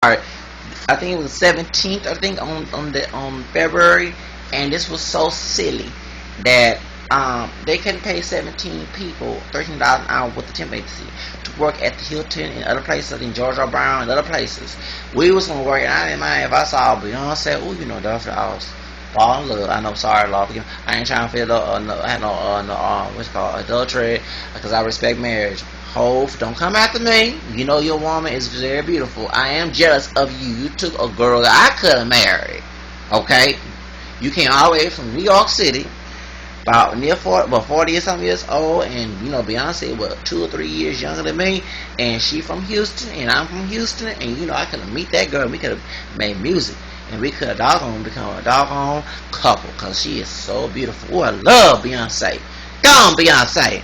Alright, I think it was 17th. I think on February, and this was so silly that they couldn't pay 17 people $13 an hour with the temp agency to work at the Hilton and other places in Georgia Brown and other places. We was gonna work, and I didn't mind if I saw Beyonce. Oh, you know, that's I was fall in love. I know, sorry, Lord, forgive me. I ain't trying to feel what's it called, adultery, because I respect marriage. Hove, don't come after me. You know your woman is very beautiful. I am jealous of you. You took a girl that I could have married. Okay? You came all the way from New York City, about 40 or something years old, and you know Beyonce was 2 or 3 years younger than me, and she from Houston, and I'm from Houston, and you know I could have meet that girl, and we could have made music, and we could have doggone become a doggone couple, cause she is so beautiful. Oh, I love Beyonce. Go on, Beyonce.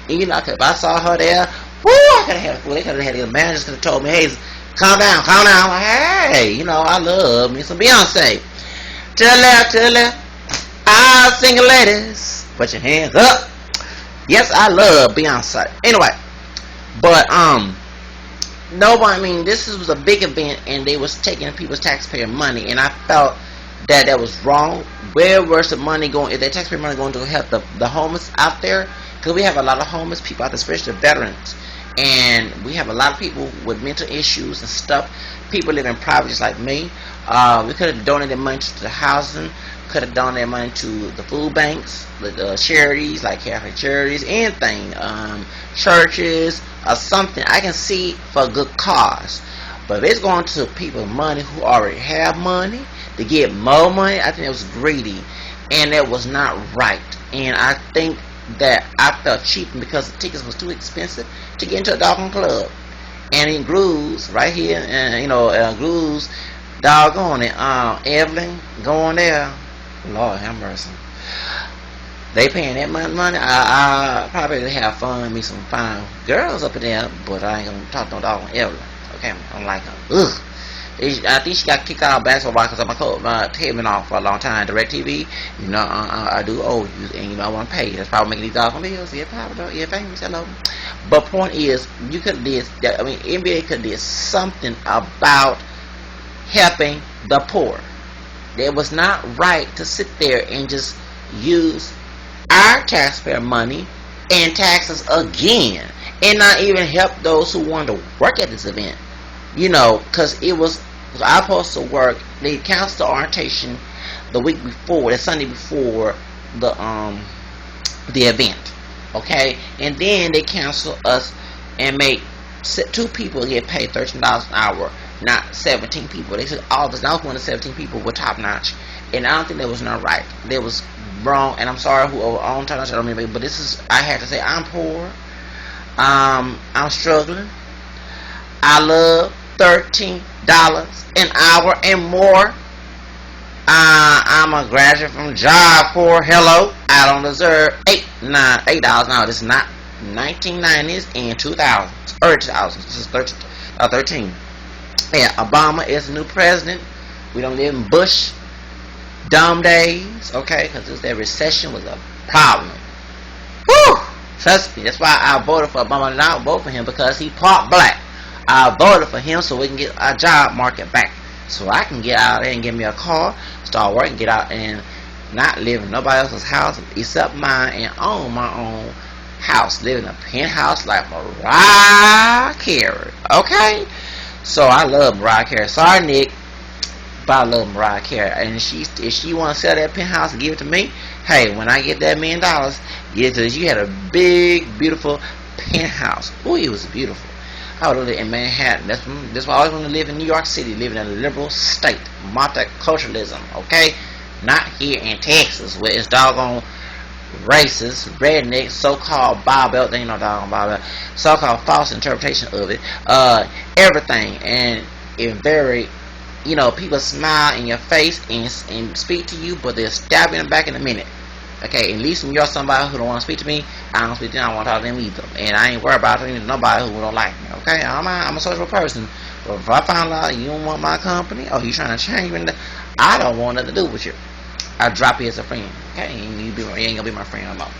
And you know, if I saw her there, woo, I could have had, well, they could have had the managers could have told me, hey, calm down, calm down. Like, hey, you know, I love me some Beyonce. To the left, all single ladies, put your hands up. Yes, I love Beyonce. Anyway, but nobody. I mean, this was a big event, and they was taking people's taxpayer money, and I felt that was wrong. Where was the money going? If that taxpayer money going to help the homeless out there? Because we have a lot of homeless people out there, especially veterans, and we have a lot of people with mental issues and stuff. People live in poverty just like me. We could have donated money to the housing, could have donated money to the food banks, the charities like Catholic charities, anything, churches or something. I can see for a good cause. But if it's going to people with money who already have money to get more money, I think it was greedy, and it was not right. And I think that I felt cheating because the tickets was too expensive to get into a doggone club. And in Grooves, right here, and you know, Grooves, doggone it, Evelyn, going there, Lord have mercy. They paying that much money. I probably have fun, me some fine girls up in there, but I ain't gonna talk no doggone Evelyn. Okay, I don't like her. Ugh. I think she got kicked out of basketball because my tape been off for a long time. DirecTV, you know, I do owe you, and you know I want to pay. That's probably making these dollars bills. Yeah, probably. Yeah, famous. Hello. But point is, you could did. I mean, NBA could did something about helping the poor. It was not right to sit there and just use our taxpayer money and taxes again, and not even help those who wanted to work at this event. You know, because I was supposed to work. They canceled the orientation the week before, the Sunday before the event. Okay, and then they canceled us and made 2 people get paid $13 an hour, not 17 people. They said all this. I was one of the 17 people were top notch, and I don't think that was not right. That was wrong, and I'm sorry who on top notch. I don't mean, but this is. I had to say I'm poor. I'm struggling. I love $13 an hour and more. I'm a graduate from Job Corps. Hello, I don't deserve $8 an hour. This is not 1990s and 2000s, early 2000s. This is 13. Yeah, Obama is the new president. We don't live in Bush dumb days, okay? Because that recession was a problem. Whew! Trust me, that's why I voted for Obama, and I don't vote for him because he part black. I voted for him so we can get our job market back, so I can get out there and get me a car, start working, get out and not live in nobody else's house except mine, and own my own house, live in a penthouse like Mariah Carey. Okay, so I love Mariah Carey. Sorry, Nick, but I love Mariah Carey, and if she want to sell that penthouse and give it to me, hey, when I get that $1 million, get to you had a big, beautiful penthouse. Oh, it was beautiful. I would live in Manhattan. That's why I always want to live in New York City, living in a liberal state, multiculturalism. Okay, not here in Texas where it's doggone racist, redneck, so-called Bible Belt. They ain't no doggone Bible Belt. So-called false interpretation of it. Everything, and it very, you know, people smile in your face and speak to you, but they'll stab you in the back in a minute. Okay, at least when you're somebody who don't want to speak to me, I don't speak to them, I don't want to talk to them either. And I ain't worried about talking to nobody who don't like me. Okay, I'm a social person. But if I find out you don't want my company, or you trying to change me, I don't want nothing to do with you. I drop you as a friend. Okay, and you ain't gonna be my friend no more.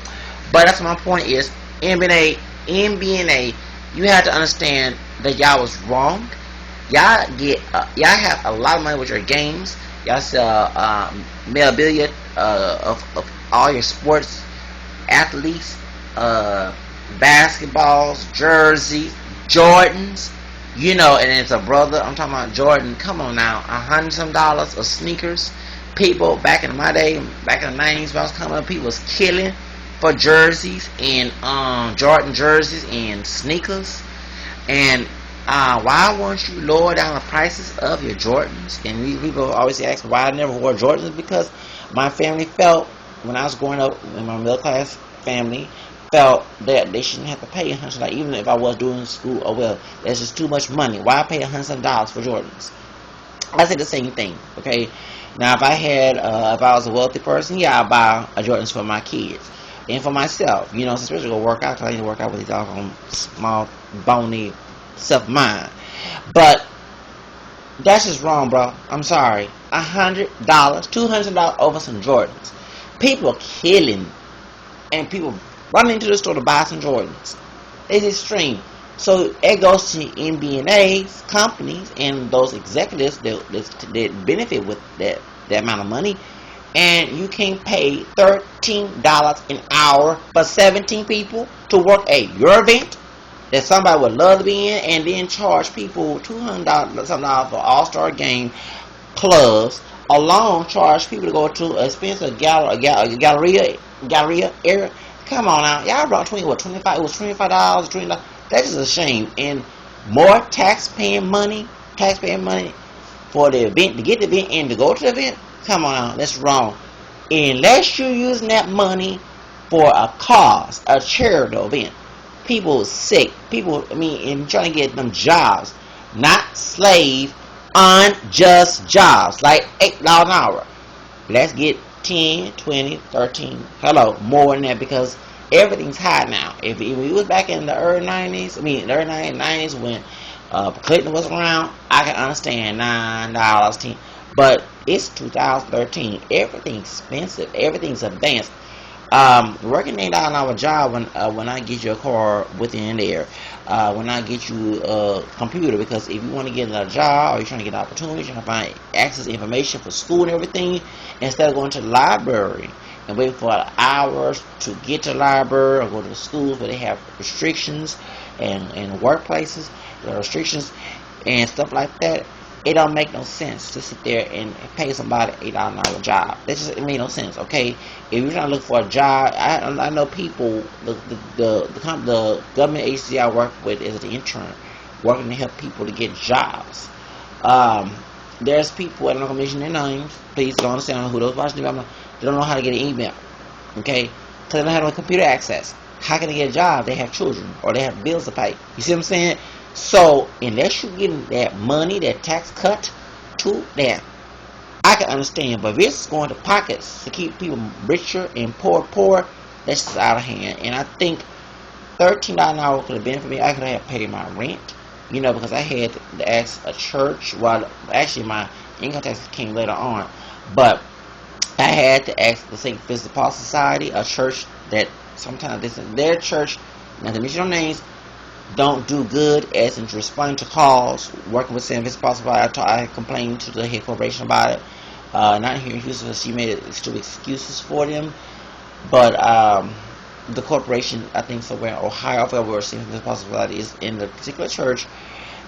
But that's my point is, NBA, you had to understand that y'all was wrong. y'all have a lot of money with your games. Y'all sell memorabilia of all your sports athletes, basketballs, jerseys, Jordans. And it's a brother. I'm talking about Jordan. Come on now, $100 of sneakers. People back in my day, back in the '90s, when I was coming up, people was killing for jerseys and Jordan jerseys and sneakers. And why won't you lower down the prices of your Jordans? And people always ask why I never wore Jordans, because my family felt, when I was growing up in my middle class family, felt that they shouldn't have to pay $100, even if I was doing school. Oh well, that's just too much money. Why pay $100 for Jordans? I say the same thing. Okay, now if I was a wealthy person, yeah, I'll buy a Jordans for my kids and for myself. Especially go work out, because I need to work out with these doggone small, bony self of mine. But that's just wrong, bro. I'm sorry. $100, $200 over some Jordans. People are killing, and people running into the store to buy some Jordans. It's extreme. So it goes to MBNA's companies and those executives that benefit with that amount of money. And you can't pay $13 an hour for 17 people to work at your event that somebody would love to be in, and then charge people $200 for All-Star game clubs. Alone, charge people to go to an expensive Galleria area. Come on now, y'all brought 25. It was $25, $20. That's just a shame. And more taxpaying money for the event, to get the event and to go to the event. Come on now, that's wrong. Unless you're using that money for a cause, a charitable event. People sick. And trying to get them jobs, not slave, unjust jobs, like $8 an hour. Let's get 10, 20, 13. Hello, more than that, because everything's high now. If we was back in the early 90s, the early 90s when Clinton was around, I can understand $9, 10. But it's 2013. Everything's expensive. Everything's advanced. Working $8 an hour job when I get you a car within there, when I get you a computer, because if you want to get a job or you're trying to get an opportunity, you're trying to find access to information for school and everything, instead of going to the library and waiting for hours to get to the library or go to the schools where they have restrictions and workplaces, there are restrictions and stuff like that. It don't make no sense to sit there and pay somebody $8 an hour job. It made no sense. Okay, if you're trying to look for a job, I know people. The government agency I work with is an intern, working to help people to get jobs. There's people, I'm not gonna mention their names. Please don't understand who those watching. They don't know how to get an email. Okay, because they don't have no computer access. How can they get a job? They have children or they have bills to pay. You see what I'm saying? So, unless you're getting that money, that tax cut to them, I can understand. But if it's going to pockets to keep people richer and poor, that's just out of hand. And I think $13 an hour could have been for me. I could have paid my rent, because I had to ask a church. Well, actually, my income tax came later on. But I had to ask the St. Vincent Paul Society, a church that sometimes their church, not to mention no names, don't do good as in responding to calls. Working with St. Vincent Paul Society, I complained to the head corporation about it. Not here in Houston, she made extra excuses for them. But the corporation, I think somewhere in Ohio, I forgot where St. Vincent Paul Society is in the particular church.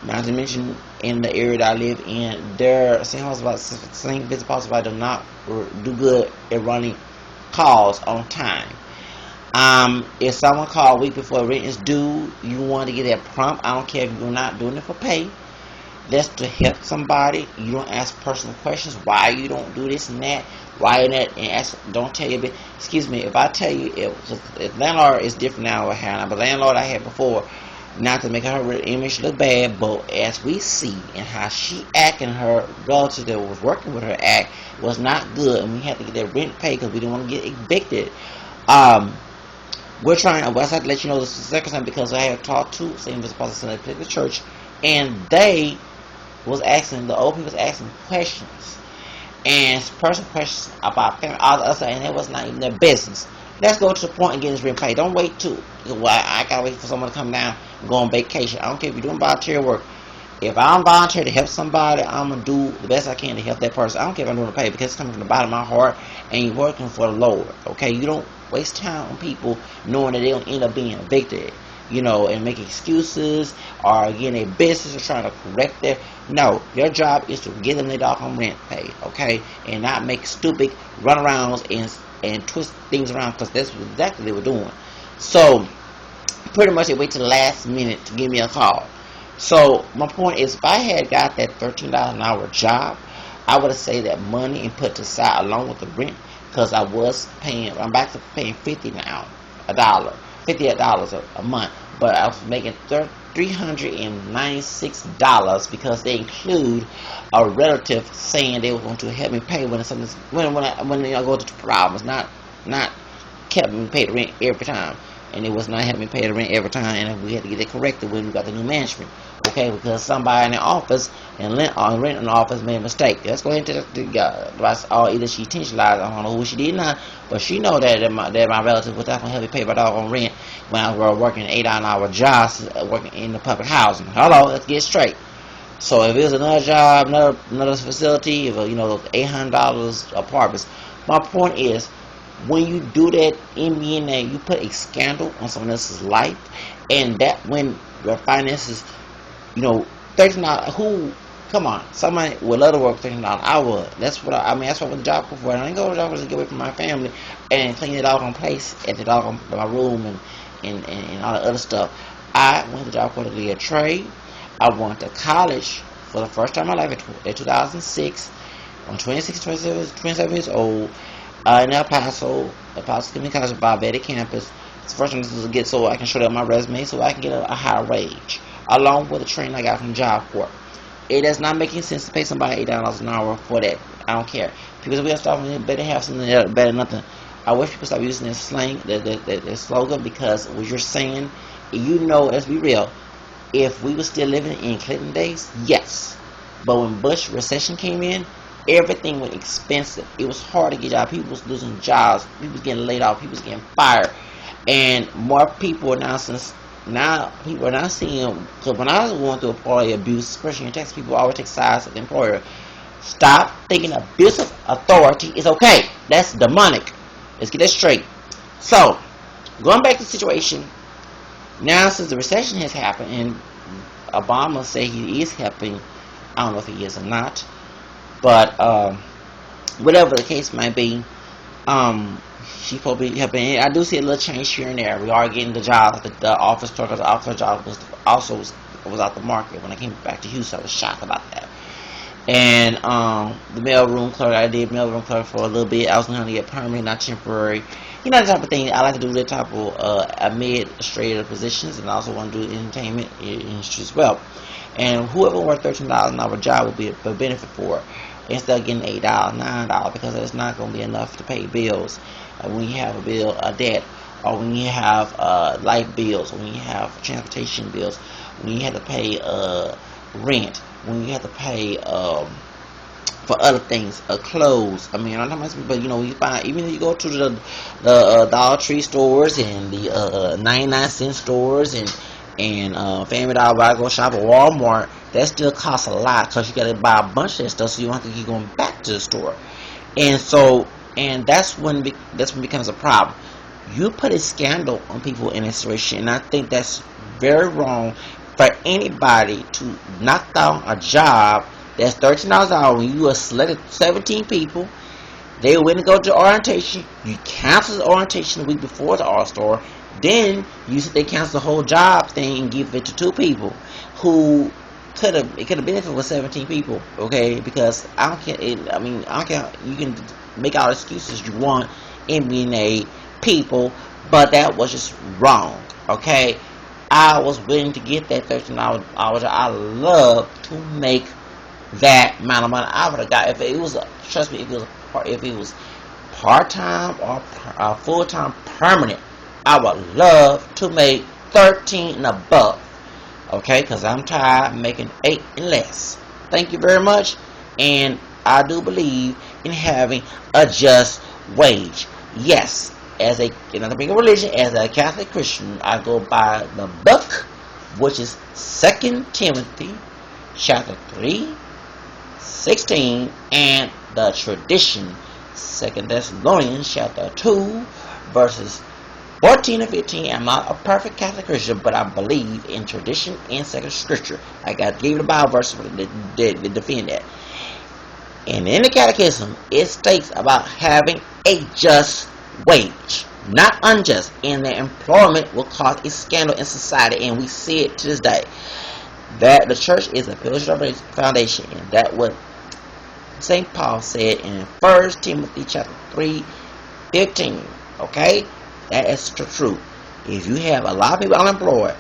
Not to mention in the area that I live in, their St. Vincent Paul Society do not do good at running calls on time. If someone called a week before rent is due, you want to get that prompt. I don't care if you're not doing it for pay. That's to help somebody. You don't ask personal questions. Why you don't do this and that? Why and that? And ask. Don't tell you. Excuse me. If I tell you, if landlord is different now, but landlord I had before, not to make her image look bad, but as we see and how she act and her relative that was working with her act was not good, and we had to get that rent paid because we didn't want to get evicted. We're trying. I have to let you know this is the second time because I have talked to St. Vincent at the church, and they was asking, the old people was asking questions and personal questions about family, all the other, and it was not even their business. Let's go to the point and get this rent paid. Don't wait too. Well, I gotta wait for someone to come down and go on vacation. I don't care if you're doing volunteer work. If I'm volunteer to help somebody, I'm gonna do the best I can to help that person. I don't care if I'm doing the pay, because it's coming from the bottom of my heart and you're working for the Lord. Okay, you don't waste time on people knowing that they'll end up being evicted, and make excuses or getting their business or trying to correct their. No, your job is to get them their doggone rent paid, okay, and not make stupid runarounds and twist things around, because that's exactly what they were doing. So pretty much they wait to the last minute to give me a call. So my point is, if I had got that $13 an hour job, I would have saved that money and put it aside along with the rent, because I'm back to paying $50 now, $58 a month, but I was making $396 because they include a relative saying they were going to help me pay when I go to problems, not kept me pay the rent every time. And it was not helping me pay the rent every time, and we had to get it corrected when we got the new management. Okay, because somebody in the office and rent in the office made a mistake. Let's go into either she intentionalized, I don't know who she did not, but she know that my relative was not going to help me pay my doggone rent when I was working 8-hour jobs, working in the public housing. Hello, let's get straight. So if it was another job, another facility, those $800 apartments, my point is, when you do that MBNA, you put a scandal on someone else's life, and that when your finances, $13. Come on, somebody would love to work $13 an hour. That's what that's what I went to job for. I didn't go to job to get away from my family and clean it all on place at the dog my room and all the other stuff. I went to job for to be a trade. I went to college for the first time in my life in 2006. I'm 27 years old. In El Paso Community College Valverde campus. It's the first time this is to get so I can show that on my resume, so I can get a higher wage, along with the training I got from Job Corps. It does not make any sense to pay somebody $8 an hour for that. I don't care. People we have to stop better have something better than nothing. I wish people stop using this slang, that slogan, because what you're saying, let's be real. If we were still living in Clinton days, yes. But when Bush recession came in, everything was expensive. It was hard to get jobs. People was losing jobs. People was getting laid off. People was getting fired. And more people are now people are not seeing. So when I was going through employee abuse, especially in Texas, people always take sides of the employer. Stop thinking abusive authority is okay. That's demonic. Let's get that straight. So, going back to the situation, now since the recession has happened and Obama said he is helping, I don't know if he is or not, but whatever the case might be, she probably helping. I do see a little change here and there. We are getting the jobs. The office clerk, the office job was out the market when I came back to Houston. I was shocked about that. And the mailroom clerk, I did mailroom clerk for a little bit. I was going to get permanent, not temporary. The type of thing. I like to do that type of administrative positions, and I also want to do entertainment industry as well. And whoever works $13 an hour job will be a benefit for it, instead of getting $8, $9, because it's not going to be enough to pay bills when you have a debt, or when you have light bills, when you have transportation bills, when you have to pay rent, when you have to pay for other things, clothes. I'm not talking about, but you find, even if you go to the Dollar Tree stores and the 99-cent stores and Family Dollar, I go shop at Walmart, that still costs a lot, because you got to buy a bunch of that stuff, so you don't have to keep going back to the store. And that's when it becomes a problem. You put a scandal on people in this situation, and I think that's very wrong for anybody to knock down a job that's $13 an hour when you are selected 17 people. They went to go to orientation. You cancel the orientation the week before the All-Star. Then you said they cancel the whole job thing and give it to 2 people who could have benefited with 17 people. Okay, because I don't care. I don't care. You can make all the excuses you want, MBNA people, but that was just wrong. Okay, I was willing to get that $13 hour job. I love to make that amount of money. I would have got, if it was, trust me, if it was part-time or full-time permanent, I would love to make 13 and above. Okay, because I'm tired of making 8 and less. Thank you very much. And I do believe in having a just wage. Yes, as another big religion, as a Catholic Christian, I go by the book, which is 2 Timothy chapter 3:16, and the tradition, 2 Thessalonians chapter 2, verses 14 and 15. I'm not a perfect Catholic Christian, but I believe in tradition and sacred scripture. I got to give the Bible verse to defend that. And in the Catechism, it states about having a just wage, not unjust, and that employment will cause a scandal in society, and we see it to this day. That the church is a pillar foundation, and that what St. Paul said in 1 Timothy chapter 3:15. Okay? That is the truth. If you have a lot of people unemployed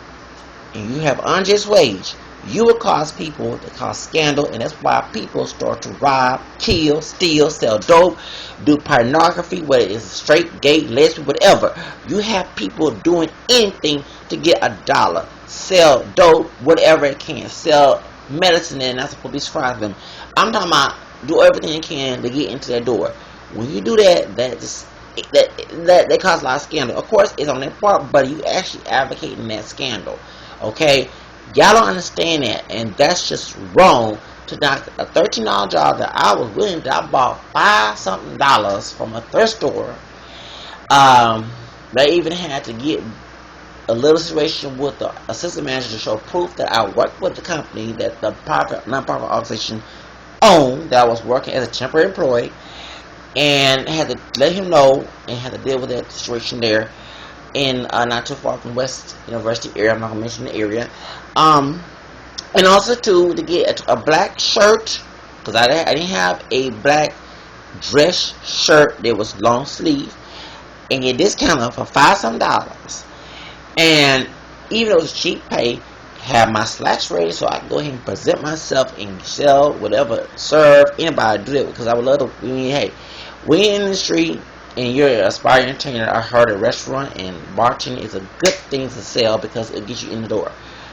and you have unjust wage, you will cause people to cause scandal, and that's why people start to rob, kill, steal, sell dope, do pornography, whether it's straight, gay, lesbian, whatever. You have people doing anything to get a dollar, sell dope, whatever it can, sell medicine, and that's supposed to be prescribed them. I'm talking about do everything you can to get into that door. When you do that, that causes a lot of scandal. Of course, it's on their part, but you actually advocating that scandal. Okay? Y'all don't understand that, and that's just wrong to knock a $13 job that I was willing to. I bought $5-something from a thrift store. They even had to get a little situation with the assistant manager to show proof that I worked with the company that the non-profit organization owned, that I was working as a temporary employee, and had to let him know and had to deal with that situation there in not too far from West University area. I'm not gonna mention the area. And also too, to get a black shirt, because I didn't have a black dress shirt that was long sleeve, and get discounted for $5-something. And even though it was cheap pay, have my slacks ready so I can go ahead and present myself and sell whatever, serve anybody, do that, because I would love to. Hey, we in the street and you're an aspiring entertainer. I heard a restaurant and bartending is a good thing to sell because it gets you in the door.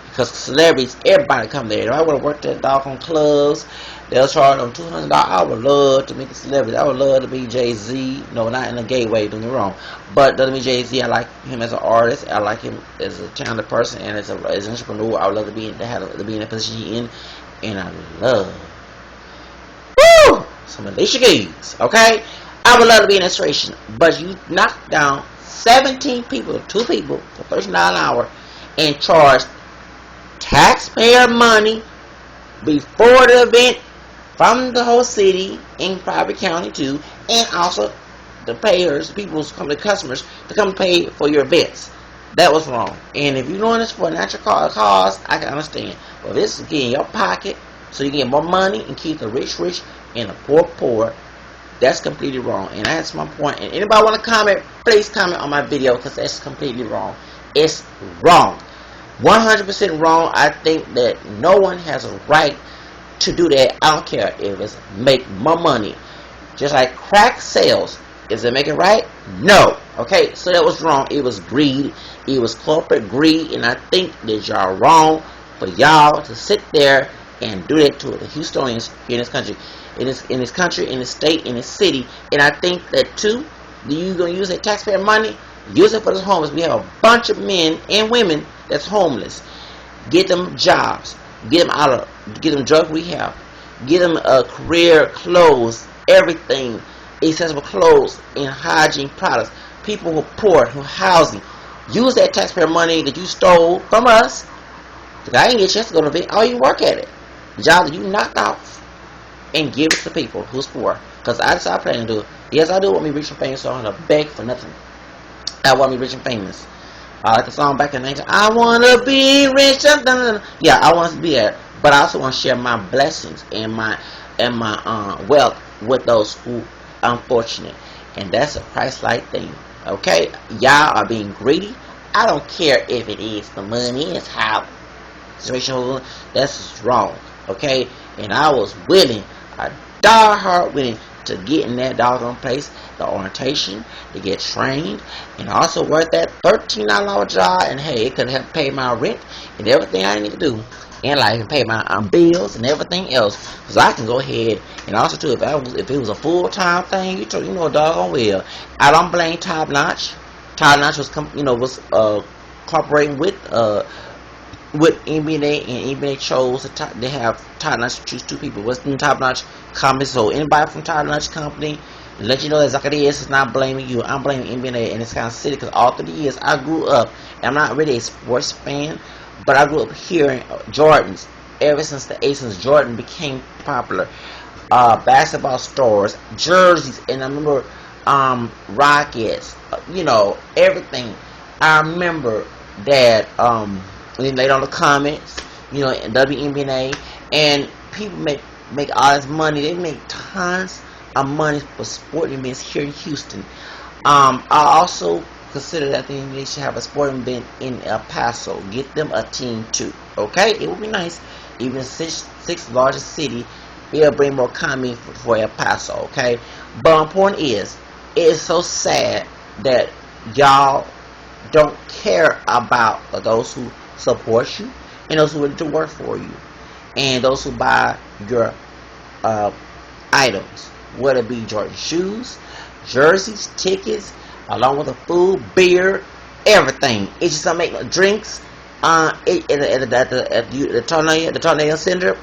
Because celebrities, everybody come there. If I would have worked at doggone clubs, they'll charge them $200. I would love to make a celebrity. I would love to be Jay-Z. No, not in a gay way, don't get me wrong. But doesn't mean Jay-Z. I like him as an artist. I like him as a talented person and as an entrepreneur. I would love to be in the position he's in. And I love some Alicia Keys. Okay? I would love to be in that situation. But you knock down 17 people, 2 people, for $13 an hour, and charge taxpayer money before the event from the whole city in private county too, and also the payers, the customers to come pay for your events. That was wrong. And if you're doing this for a natural cause, I can understand. But this is getting your pocket so you get more money and keep the rich rich and the poor poor. That's completely wrong. And that's my point. And anybody want to comment, please comment on my video, because that's completely wrong. It's wrong. 100% wrong. I think that no one has a right to do that. I don't care if it's make more money. Just like crack sales. Is it make it right? No. Okay, so that was wrong. It was greed. It was corporate greed. And I think that y'all wrong for y'all to sit there and do that to the Houstonians here in this country. In this country, in this state, in this city. And I think that too, you going to use that taxpayer money, use it for the homeless. We have a bunch of men and women that's homeless. Get them jobs. Get them drug rehab. Get them career clothes, everything, accessible clothes and hygiene products. People who are poor, who are housing. Use that taxpayer money that you stole from us. Because I didn't get a chance to go to the event. All you work at it. The job that you knocked off. And give it to people who's poor. Because that's what I plan to do. Yes, I do want me rich and famous, so I'm going to beg for nothing. I want me rich and famous. I like the song back in the 90s. I want to be rich. Yeah, I want to be that. But I also want to share my blessings and my wealth with those who are unfortunate. And that's a Christ-like thing. Okay? Y'all are being greedy. I don't care if it is the money. It's how situation. That's wrong. Okay? And I was willing, a die-hard willing, to get in that doggone place, the orientation, to get trained, and also work that $13 job, and hey, it could have paid my rent and everything I need to do, and like can pay my bills and everything else, because I can go ahead, and also too, if it was a full-time thing, you know doggone well, I don't blame Top Notch. Top Notch was cooperating with with NBA, and NBA chose the top, they have top notch to choose two people. What's the top notch company? So anybody from top notch company, let you know exactly it is. It's not blaming you. I'm blaming NBA, and it's kind of silly because all through the years I grew up, and I'm not really a sports fan, but I grew up hearing Jordans ever since the 80s, since Jordan became popular. Basketball stores, jerseys, and I remember Rockets, everything. I remember that when laid on the comments, in WNBA, and people make all this money. They make tons of money for sporting events here in Houston. I also consider that they should have a sporting event in El Paso. Get them a team too. Okay, it would be nice. Even the sixth largest city, it'll bring more comedy for El Paso. Okay, but important is, it is so sad that y'all don't care about those who support you, and those who willing to work for you, and those who buy your items, whether it be Jordan shoes, jerseys, tickets, along with the food, beer, everything. It just don't make no drinks. At the tornado center,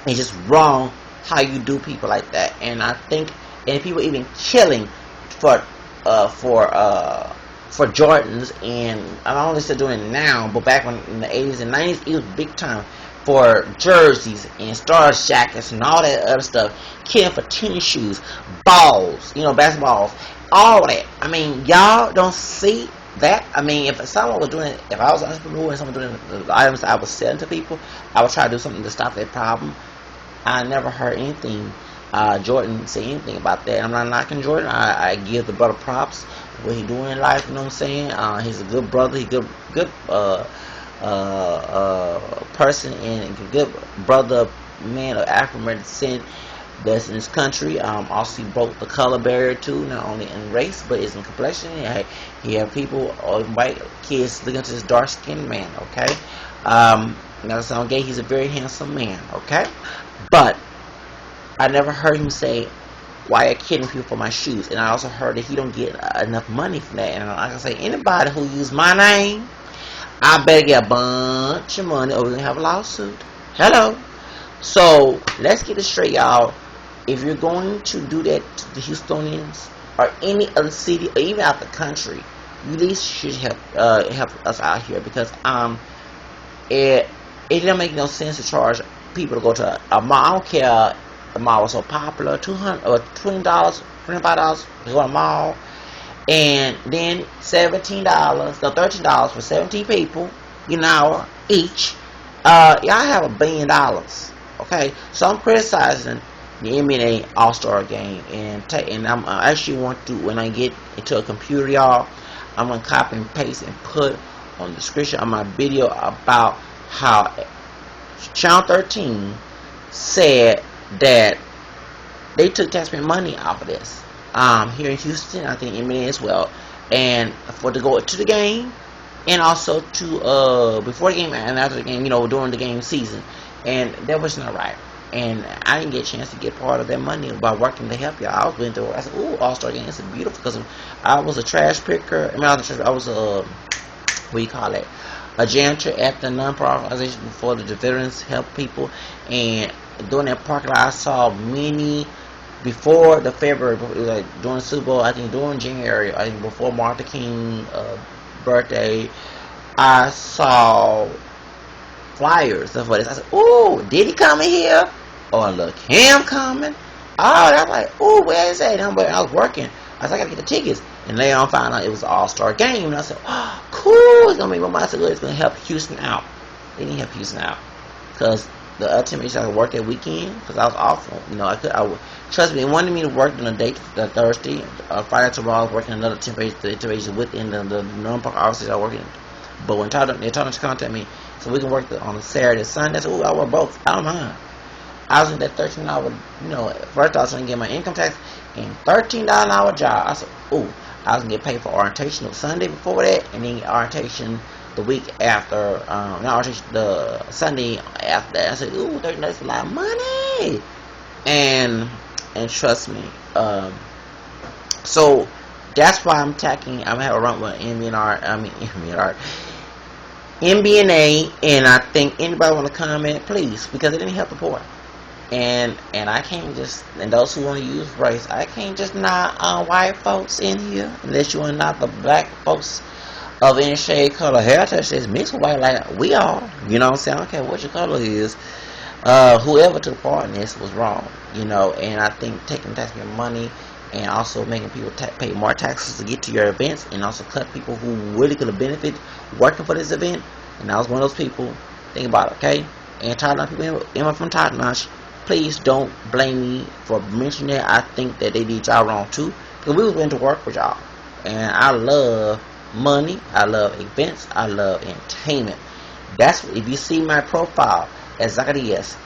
it's just wrong how you do people like that. And I think, and people even killing for Jordans, and I'm only still doing it now, but back in the 80s and 90s, it was big time for jerseys and star jackets and all that other stuff. Killing for tennis shoes, balls, basketballs, all that. I mean, y'all don't see that. I mean, if someone was doing it, if I was an entrepreneur and someone doing the items I was selling to people, I would try to do something to stop that problem. I never heard anything Jordan say anything about that. I'm not knocking Jordan. I give the brother props what he doing in life. You know what I'm saying? He's a good brother. He's a good person, and a good brother, man of African American descent that's in this country. Also, he broke the color barrier too, not only in race but it's in complexion. He have people or white kids looking to this dark skinned man. Okay, not to sound gay. He's a very handsome man. Okay, but I never heard him say, "Why are you kidding people for my shoes?" And I also heard that he don't get enough money for that. And like I say, anybody who use my name, I better get a bunch of money or we're gonna have a lawsuit. Hello. So let's get it straight, y'all. If you're going to do that to the Houstonians or any other city or even out the country, you at least should help us out here, because it don't make no sense to charge people to go to a mall. I don't care. The mall was so popular, $200 or $20, $25 to go to a mall, and then $17, no $13 for 17 people, each. Y'all have $1 billion. Okay, so I'm criticizing the NBA All-Star Game, and I'm actually want to, when I get into a computer, y'all, I'm gonna copy and paste and put on the description of my video about how Channel 13 said that they took taxpayer money off of this here in Houston. I think NBA as well, and to go to the game, and also to before the game and after the game, during the game season, and that was not right. And I didn't get a chance to get part of that money by working to help y'all. I was going through. I said, "Ooh, All-Star Game, it's beautiful," because I was a trash picker. I was a what do you call it? A janitor at the non-profit organization for the veterans help people, and during that parking lot, I saw many before the February, like during the Super Bowl. I think during January, I think before Martin Luther King birthday, I saw flyers stuff like this. I said, "Ooh, did he come in here? Oh, look him coming." Oh, that's like, "Ooh, where is that?" And I was working. I said, "I gotta get the tickets." And later on, found out it was an All-Star Game, and I said, "Oh, cool! It's gonna make my mind so good. It's gonna help Houston out." They didn't help Houston out because the other teammates I could work that weekend because I was awful. I would trust me. They wanted me to work on a date the Thursday, Friday tomorrow. I was working another temperature within the non-park offices I work in. But when they told them to contact me, so we can work on a Saturday, Sunday. I said, "Ooh, I work both. I don't mind." I was in that $13, first I was going to get my income tax and $13 an hour job. I said, "Ooh, I was going to get paid for orientation on Sunday before that, and then orientation the week after, orientation the Sunday after that." I said, "Ooh, $13, that's a lot of money." And trust me, so that's why I'm gonna have a run with MNR. MBNA, and I think anybody want to comment, please, because it didn't help the poor. And I can't just, and those who want to use race, I can't just knock white folks in here unless you want to knock the black folks of any shade, color, heritage that's mixed with white like we are. You know what I'm saying? I don't care what your color is. Whoever took part in this was wrong. You know, and I think taking taxpayer money and also making people pay more taxes to get to your events, and also cut people who really could have benefited working for this event. And I was one of those people. Think about it, okay? And Tottenham people, anyone from Tottenham, please don't blame me for mentioning that. I think that they did y'all wrong too, because we was going to work with y'all. And I love money, I love events, I love entertainment. That's if you see my profile at Zacarias,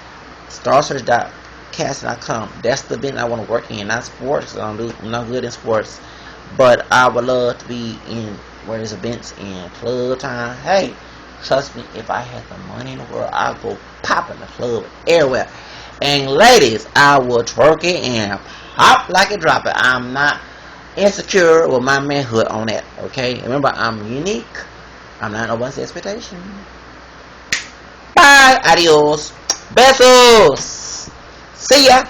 starsearch.cast.com. That's the event I want to work in, not sports. I'm not good in sports, but I would love to be in where there's events in club time. Hey, trust me, if I had the money in the world, I'd go pop in the club everywhere. And ladies, I will twerk it and pop like a drop it. I'm not insecure with my manhood on that. Okay? Remember, I'm unique. I'm not nobody's expectation. Bye. Adios. Besos. See ya.